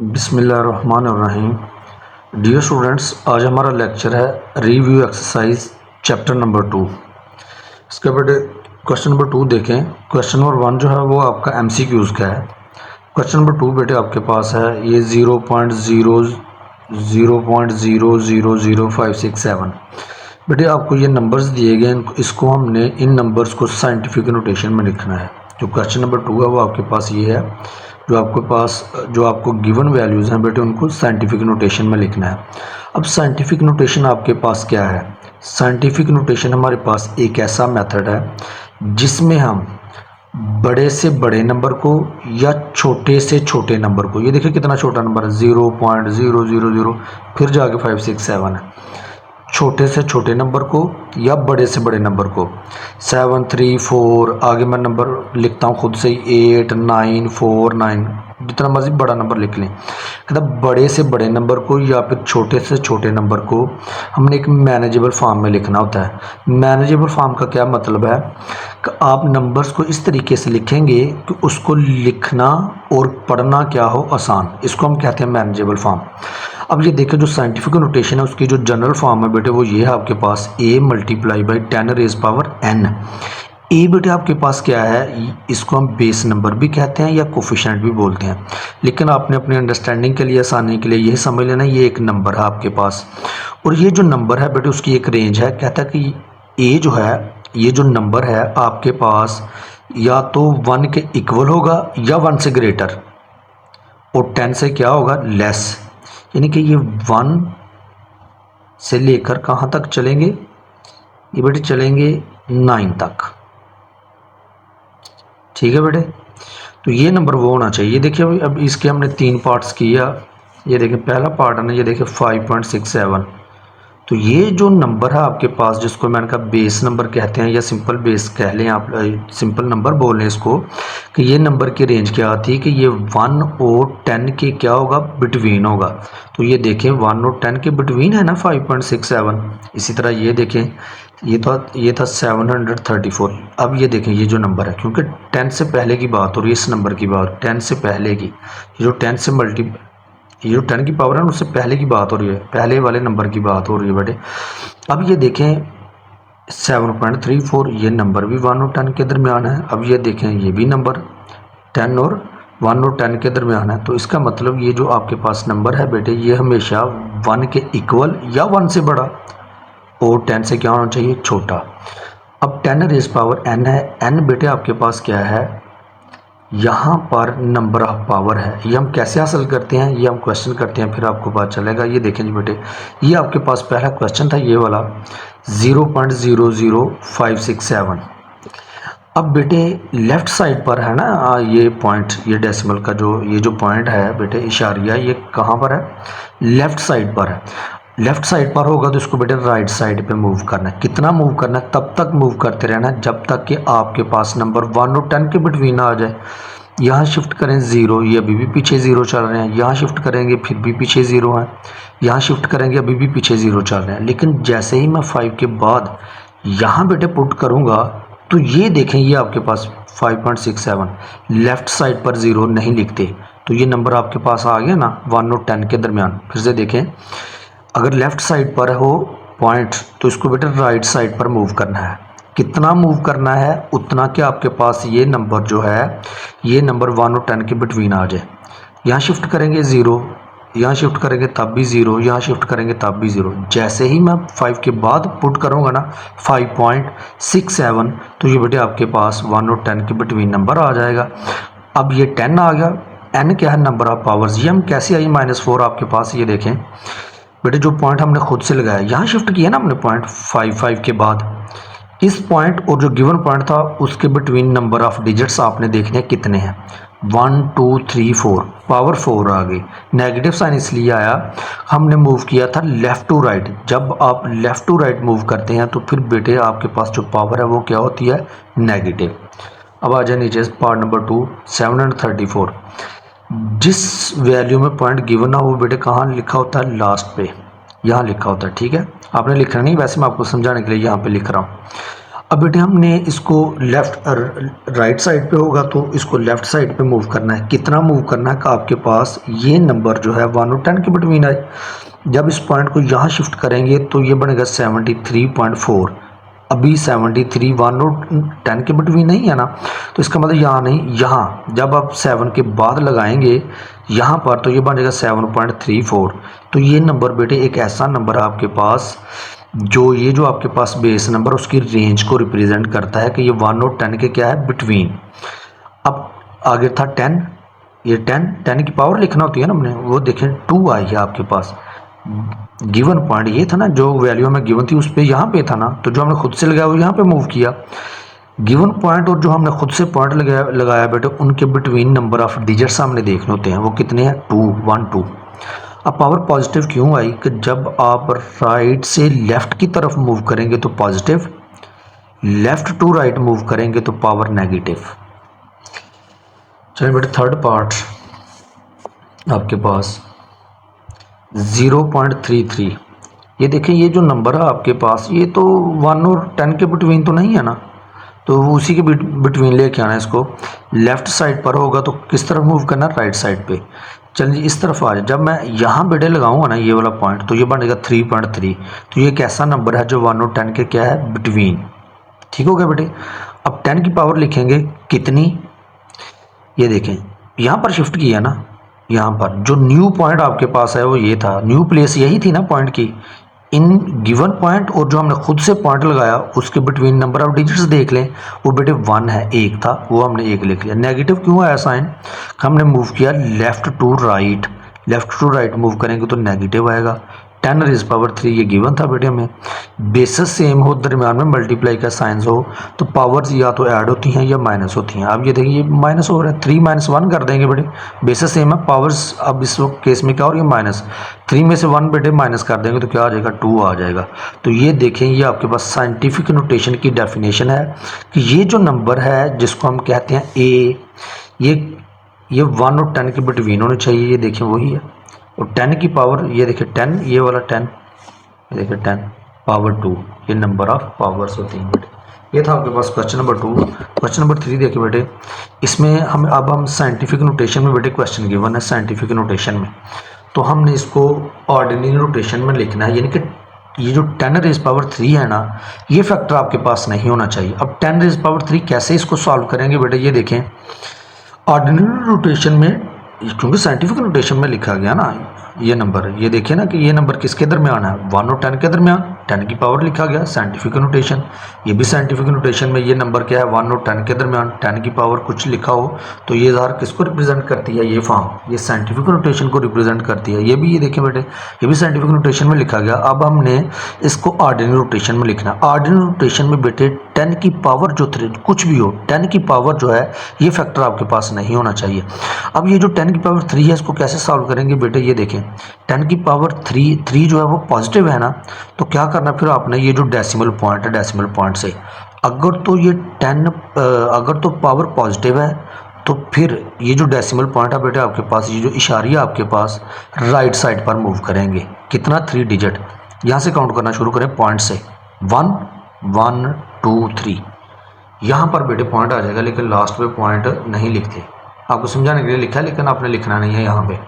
बिस्मिल्लाहिर्रहमानिर्रहीम। Dear students, आज हमारा लेक्चर है रिव्यू एक्सरसाइज चैप्टर नंबर 2। इसके बेटे क्वेश्चन नंबर 2 देखें। क्वेश्चन नंबर 1 जो है वो आपका MCQs का है। क्वेश्चन नंबर 2 बेटे आपके पास है ये 0.00000567। बेटे आपको ये नंबर्स दिए गए, इसको हमने इन नंबर्स को साइंटिफिक नोटेशन में लिखना है। जो क्वेश्चन नंबर 2 है वो आपके पास ये है, जो आपको गिवन वैल्यूज़ हैं बेटे उनको साइंटिफिक नोटेशन में लिखना है। अब साइंटिफिक नोटेशन आपके पास क्या है? साइंटिफिक नोटेशन हमारे पास एक ऐसा मेथड है जिसमें हम बड़े से बड़े नंबर को या छोटे से छोटे नंबर को, ये देखिए कितना छोटा नंबर है 0.000, फिर जाके 567 है, छोटे से छोटे नंबर को या बड़े से बड़े नंबर को 7 3 4, आगे मैं नंबर लिखता हूँ खुद से ही 8 9 4 9, जितना मर्जी बड़ा नंबर लिख लें। मतलब बड़े से बड़े नंबर को या फिर छोटे से छोटे नंबर को हमने एक मैनेजेबल फॉर्म में लिखना होता है। मैनेजेबल फॉर्म का क्या मतलब है कि आप नंबर्स को इस तरीके से लिखेंगे कि उसको लिखना और पढ़ना क्या हो आसान, इसको हम कहते हैं मैनेजेबल फॉर्म। अब ये देखिए जो साइंटिफिक नोटेशन है उसकी जो जनरल फॉर्म है बेटे वो ये है आपके पास a multiply by 10 rays power n। ए बेटे आपके पास क्या है, इसको हम बेस नंबर भी कहते हैं या कोफिशिएंट भी बोलते हैं, लेकिन आपने अपनी अंडरस्टैंडिंग के लिए, आसानी के लिए यही समझ लेना ये एक नंबर है आपके पास। और ये जो नंबर है बेटे उसकी एक रेंज है। कहता है कि ए जो है, ये जो नंबर है आपके पास या तो 1 के इक्वल होगा या 1 से ग्रेटर, और 10 से क्या होगा लेस। यानी कि ये 1 से लेकर कहाँ तक चलेंगे, ये बेटे चलेंगे 9 तक। ठीक है बेटे, तो ये नंबर वो होना चाहिए। देखिए अब इसके हमने 3 पार्ट्स किया। ये देखिए पहला पार्ट है ना, ये देखिए 5.67। तो ये जो नंबर है आपके पास जिसको मैंने कहा बेस नंबर कहते हैं या सिंपल बेस कह लें आप, सिंपल नंबर बोल लें इसको, कि ये नंबर की रेंज क्या आती है कि ये 1 और 10 के क्या होगा, बिटवीन होगा। तो ये देखें 1 और 10 के बिटवीन है ना 5.67। इसी तरह ये देखें ये था 734। अब ये देखें ये जो नंबर है, क्योंकि 10 से पहले की बात हो रही है, इस नंबर की बात 10 से पहले की, ये जो 10 से ये जो 10 की पावर है उससे पहले की बात हो रही है, पहले वाले नंबर की बात हो रही है बेटे। अब ये देखें 7.34, ये नंबर भी 1 और 10 के दरमियान है। अब ये देखें ये भी नंबर 10 और 1 और 10 के दरमियान है। तो इसका मतलब ये जो आपके पास नंबर है बेटे ये हमेशा 1 के इक्वल या 1 से बड़ा और 10 से क्या होना चाहिए, छोटा। अब 10 रेज़ पावर n है। n बेटे आपके पास क्या है, यहाँ पर नंबर ऑफ पावर है। ये हम कैसे हासिल करते हैं, ये हम क्वेश्चन करते हैं फिर आपको पता चलेगा। ये देखें जी बेटे, ये आपके पास पहला क्वेश्चन था ये वाला 0.00567। अब बेटे लेफ़्ट साइड पर है ना ये पॉइंट, ये डेसिमल का ये जो पॉइंट है बेटे इशारिया, ये कहाँ पर है, लेफ़्ट साइड पर है। लेफ़्ट साइड पर होगा तो इसको बेटे राइट साइड पे मूव करना है। कितना मूव करना है, तब तक मूव करते रहना है जब तक कि आपके पास नंबर 1 और 10 के बिटवीन आ जाए। यहाँ शिफ्ट करें 0, ये अभी भी पीछे 0 चल रहे हैं। यहाँ शिफ्ट करेंगे फिर भी पीछे 0 है। यहाँ शिफ्ट करेंगे अभी भी पीछे 0 चल रहे हैं। लेकिन जैसे ही मैं 5 के बाद यहाँ बेटे पुट करूँगा तो ये देखें ये आपके पास 5.67, लेफ़्ट साइड पर 0 नहीं लिखते, तो ये नंबर आपके पास आ गया ना 1 और 10 के दरमियान। फिर से देखें, अगर लेफ़्ट साइड पर हो पॉइंट तो इसको बेटा राइट साइड पर मूव करना है। कितना मूव करना है, उतना कि आपके पास ये नंबर जो है ये नंबर 1 और 10 के बिटवीन आ जाए। यहाँ शिफ्ट करेंगे 0, यहाँ शिफ्ट करेंगे तब भी 0, यहाँ शिफ्ट करेंगे तब भी 0। जैसे ही मैं 5 के बाद पुट करूँगा ना 5.67, तो ये बेटे आपके पास 1 और 10 के बिटवीन नंबर आ जाएगा। अब ये 10 आ गया। n क्या है, नंबर ऑफ पावर्स। ये हम कैसे आई -4 आपके पास, ये देखें बेटे जो पॉइंट हमने खुद से लगाया, यहाँ शिफ्ट किया ना हमने पॉइंट 5 के बाद, इस पॉइंट और जो गिवन पॉइंट था उसके बिटवीन नंबर ऑफ डिजिट्स आपने देखने हैं कितने हैं, 1 2 3 4, पावर 4 आ गई। नेगेटिव साइन इसलिए आया, हमने मूव किया था लेफ़्ट टू राइट। जब आप लेफ़्ट टू राइट मूव करते हैं तो फिर बेटे आपके पास जो पावर है वो क्या होती है, नेगेटिव। अब आ जाए नीचे पार्ट नंबर 2 734। जिस वैल्यू में पॉइंट गिवन ना हो बेटे कहाँ लिखा होता है, लास्ट पे यहाँ लिखा होता है। ठीक है, आपने लिखना नहीं, वैसे मैं आपको समझाने के लिए यहाँ पे लिख रहा हूँ। अब बेटे हमने इसको लेफ़्ट राइट साइड पे होगा तो इसको लेफ़्ट साइड पे मूव करना है। कितना मूव करना है कि आपके पास ये नंबर जो है 1 और 10 के बिटवीन आए। जब इस पॉइंट को यहाँ शिफ्ट करेंगे तो ये बनेगा 73.4। अभी 73 1 और 10 के बिटवीन नहीं है ना, तो इसका मतलब यहाँ नहीं, यहाँ जब आप 7 के बाद लगाएंगे यहाँ पर तो ये बनेगा 7.34। तो ये नंबर बेटे एक ऐसा नंबर है आपके पास जो आपके पास बेस नंबर उसकी रेंज को रिप्रेजेंट करता है कि ये 1 और 10 के क्या है बिटवीन। अब आगे था 10, ये 10 की पावर लिखना होती है ना हमने, वो देखें 2 आई है आपके पास। गिवन पॉइंट ये था ना, जो वैल्यू हमें गिवन थी उस पर यहाँ पे था ना, तो जो हमने खुद से लगाया वो यहाँ पे मूव किया। गिवन पॉइंट और जो हमने खुद से पॉइंट लगाया बेटे उनके बिटवीन नंबर ऑफ डिजिट्स हमने देखने होते हैं, वो कितने हैं 2 1 2। अब पावर पॉजिटिव क्यों आई कि जब आप राइट से लेफ़्ट की तरफ मूव करेंगे तो positive, left to right move करेंगे तो पावर नेगेटिव। चलिए बेटे थर्ड पार्ट आपके पास 0.33। ये देखें ये जो नंबर है आपके पास ये तो 1 और 10 के बिटवीन तो नहीं है ना, तो वो उसी के बिटवीन लेके आना है इसको। लेफ़्ट साइड पर होगा तो किस तरफ मूव करना है, राइट साइड पे। चलिए इस तरफ आ जाए, जब मैं यहाँ बेटे लगाऊंगा ना ये वाला पॉइंट तो ये बनेगा 3.3। तो ये कैसा नंबर है जो 1 और 10 के क्या है बिटवीन। ठीक हो गया बेटे। अब 10 की पावर लिखेंगे कितनी, ये देखें यहाँ पर शिफ्ट किया ना, यहाँ पर जो न्यू पॉइंट आपके पास है वो ये था, न्यू प्लेस यही थी ना पॉइंट की। इन गिवन पॉइंट और जो हमने खुद से पॉइंट लगाया उसके बिटवीन नंबर ऑफ डिजिट्स देख लें, वो बेटे 1 है, 1 था, वो हमने 1 लिख लिया। नेगेटिव क्यों आया साइन, हमने मूव किया left to right, left to right move करेंगे तो नेगेटिव आएगा। 10 रेज़ पावर 3 ये गिवन था बेटे हमें। बेसिस सेम हो, दरम्यान में मल्टीप्लाई का साइंस हो तो पावर्स या तो ऐड होती हैं या माइनस होती हैं। अब ये देखिए ये माइनस हो रहा है, 3 - 1 कर देंगे बेटे, बेसिस सेम है, पावर्स अब इस केस में क्या हो रही है माइनस, 3 में से 1 बेटे माइनस कर देंगे तो क्या आ जाएगा 2 आ जाएगा। तो ये देखें ये आपके पास साइंटिफिक नोटेशन की डेफिनेशन है कि ये जो नंबर है जिसको हम कहते हैं ए, ये 1 और 10 के बिटवीन होने चाहिए। ये देखें वही है। और 10 की पावर ये देखिए 10, ये वाला 10, ये देखिए 10 पावर 2, ये नंबर ऑफ पावर्स होती हैं बेटे। ये था आपके पास क्वेश्चन नंबर 2। क्वेश्चन नंबर 3 देखिए बेटे, इसमें हम साइंटिफिक नोटेशन में बेटे क्वेश्चन गिवन है साइंटिफिक नोटेशन में, तो हमने इसको ऑर्डिनरी नोटेशन में लिखना है। यानी कि ये जो 10 रेज़ पावर 3 है ना, ये फैक्टर आपके पास नहीं होना चाहिए। अब 10 रेज़ पावर 3 कैसे इसको सॉल्व करेंगे बेटे, ये देखें ऑर्डिनरी नोटेशन में, क्योंकि साइंटिफिक नोटेशन में लिखा गया ना ये नंबर, ये देखिए ना कि ये नंबर किसके दरमियान है 1 और 10 के दरमियान, 10 की पावर लिखा गया साइंटिफिक नोटेशन। ये भी साइंटिफिक नोटेशन में ये नंबर क्या है 1 और 10 के दरमियान, 10 की पावर कुछ लिखा हो तो ये ज़ाहिर किसको रिप्रेजेंट करती है, ये फॉर्म, ये साइंटिफिक नोटेशन को रिप्रेजेंट करती है। ये भी, ये देखिए बेटे ये भी साइंटिफिक नोटेशन में लिखा गया। अब हमने इसको ऑर्डिनरी नोटेशन में लिखना। ऑर्डिनरी नोटेशन में बेटे 10 की पावर जो कुछ भी हो, 10 की पावर जो है ये फैक्टर आपके पास नहीं होना चाहिए। अब ये जो 10 की पावर 3 है इसको कैसे सॉल्व करेंगे बेटे, ये देखें 10 की पावर 3 जो है वो पॉजिटिव है ना, तो क्या करना फिर आपने, ये जो डेसिमल पॉइंट है, डेसिमल पॉइंट से अगर तो ये 10 अगर तो पावर पॉजिटिव है तो फिर ये जो डेसिमल पॉइंट है बेटे आपके पास, ये जो इशारिया आपके पास राइट साइड पर मूव करेंगे। कितना 3 डिजिट, यहाँ से काउंट करना शुरू करें पॉइंट से, 1 1 2 3, यहाँ पर बेटे पॉइंट आ जाएगा, लेकिन लास्ट पे पॉइंट नहीं लिखते, आपको समझाने के लिए लिखा है लेकिन आपने लिखना नहीं है यहाँ पे।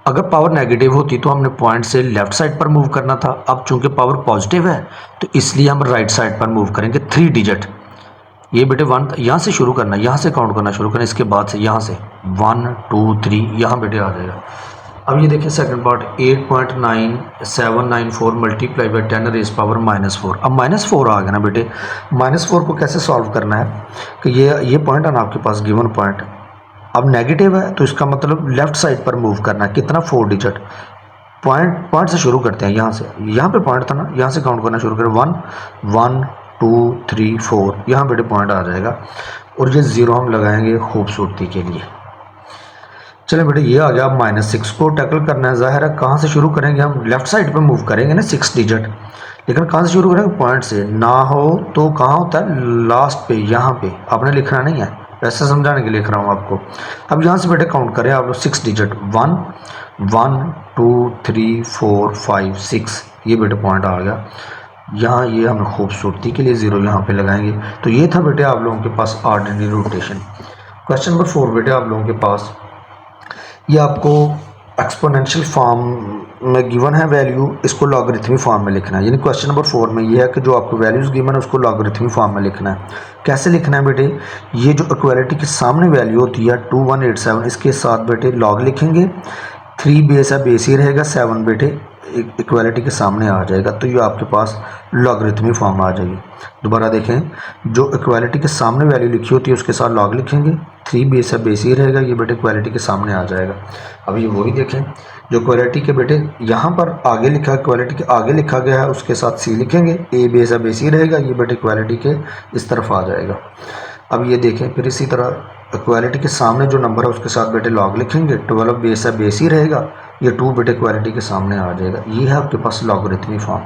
अगर पावर नेगेटिव होती तो हमने पॉइंट से लेफ्ट साइड पर मूव करना था। अब चूंकि पावर पॉजिटिव है तो इसलिए हम राइट साइड पर मूव करेंगे 3 डिजिट। ये बेटे 1 यहाँ से शुरू करना, यहाँ से काउंट करना शुरू करना, इसके बाद से यहाँ से 1 2 3 यहाँ बेटे आ जाएगा। अब ये देखिए second part 8.9794 multiply by 10 rays power -4। अब -4 आ गया ना बेटे, -4 को कैसे सॉल्व करना है कि ये पॉइंट है ना आपके पास गिवन पॉइंट, अब नेगेटिव है तो इसका मतलब लेफ्ट साइड पर मूव करना है। कितना 4 डिजिट, पॉइंट से शुरू करते हैं, यहाँ से, यहाँ पे पॉइंट था ना, यहाँ से काउंट करना शुरू करें 1 1 2 3 4, यहाँ बेटे पॉइंट आ जाएगा और ये 0 हम लगाएंगे खूबसूरती के लिए। चलें बेटे ये आ गया। अब -6 को टैकल करना है, जाहिर है कहाँ से शुरू करेंगे, हम लेफ्ट साइड पे मूव करेंगे ना 6 डिजिट, लेकिन कहाँ से शुरू करेंगे, पॉइंट से। ना हो तो कहाँ होता है, लास्ट पे, यहाँ पे आपने लिखना नहीं है, वैसे समझाने के लिए लिख रहा हूँ आपको। अब यहाँ से बेटे काउंट करें आप 6 डिजिट, 1 1 2 3 4 5 6, ये बेटे पॉइंट आ गया। यहाँ ये हम खूबसूरती के लिए 0 यहाँ पे लगाएंगे। तो ये था बेटे आप लोगों के पास ऑर्डिनरी रोटेशन। क्वेश्चन नंबर 4 बेटे आप लोगों के पास, ये आपको एक्सपोनेंशियल फॉर्म में गिवन है वैल्यू, इसको लॉगरिथमिक फॉर्म में लिखना है। यानी क्वेश्चन नंबर 4 में ये है कि जो आपको वैल्यूज़ गिवन है उसको लॉगरिथमिक फॉर्म में लिखना है। कैसे लिखना है बेटे, ये जो इक्वालिटी के सामने वैल्यू होती है 2187, इसके साथ बेटे लॉग लिखेंगे, 3 बेस है, बेस ही रहेगा, 7 बेटे इक्वालिटी के सामने आ जाएगा। तो ये आपके पास लॉगरिथमिक फॉर्म आ जाएगी। दोबारा देखें, जो इक्वालिटी के सामने वैल्यू लिखी होती है उसके साथ लॉग लिखेंगे, 3 बेस है, बेस ही रहेगा, ये बेटे इक्वालिटी के सामने आ जाएगा। अब ये वही देखें, जो इक्वालिटी के बेटे यहाँ पर आगे लिखा, इक्वालिटी के आगे लिखा गया है उसके साथ सी लिखेंगे, ए बेस है, बेस ही रहेगा, ये बेटे इक्वालिटी के इस तरफ आ जाएगा। अब ये देखें, फिर इसी तरह इक्वालिटी के सामने जो नंबर है उसके साथ बेटे लॉग लिखेंगे, 12 बेस है, बेस ही रहेगा, ये 2 बेटे इक्वालिटी के सामने आ जाएगा। ये है आपके पास लॉगरिथमिक फॉर्म।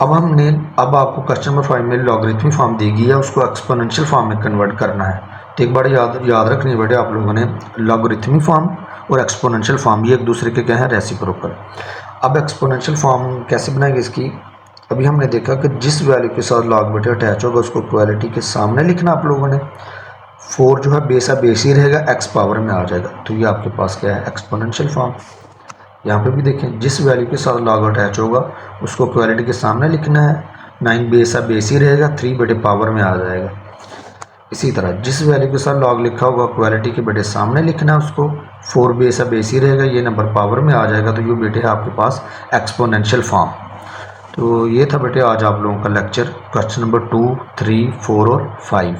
अब आपको क्वेश्चन नंबर 5 में लॉगरिथमिक फॉर्म दी गई है, उसको एक्सपोनेंशियल फॉर्म में कन्वर्ट करना है। तो एक बार याद रखनी है बेटे आप लोगों ने, लॉगरिथमिक फॉर्म और एक्सपोनेंशियल फॉर्म ये एक दूसरे के क्या है, रेसिप्रोकल। अब एक्सपोनेंशियल फॉर्म कैसे बनाएंगे इसकी, अभी हमने देखा कि जिस वैल्यू के साथ लॉग बेटे अटैच होगा उसको इक्वालिटी के सामने लिखना आप लोगों ने। 4 जो है बेस है, बेस ही रहेगा, एक्स पावर में आ जाएगा। तो ये आपके पास क्या है, एक्सपोनेंशियल फॉर्म। यहाँ पे भी देखें, जिस वैल्यू के साथ लॉग अटैच होगा उसको इक्वालिटी के सामने लिखना है। 9 बेस है, बेस ही रहेगा, 3 बेटे पावर में आ जाएगा। इसी तरह जिस वैल्यू के साथ लॉग लिखा होगा इक्वालिटी के बेटे सामने लिखना है उसको। 4 बेस है, बेस ही रहेगा, ये नंबर पावर में आ जाएगा। तो ये बेटे है आपके पास एक्सपोनेंशियल फॉर्म। तो ये था बेटे आज आप लोगों का लेक्चर, क्वेश्चन नंबर 2, 3, 4 और 5।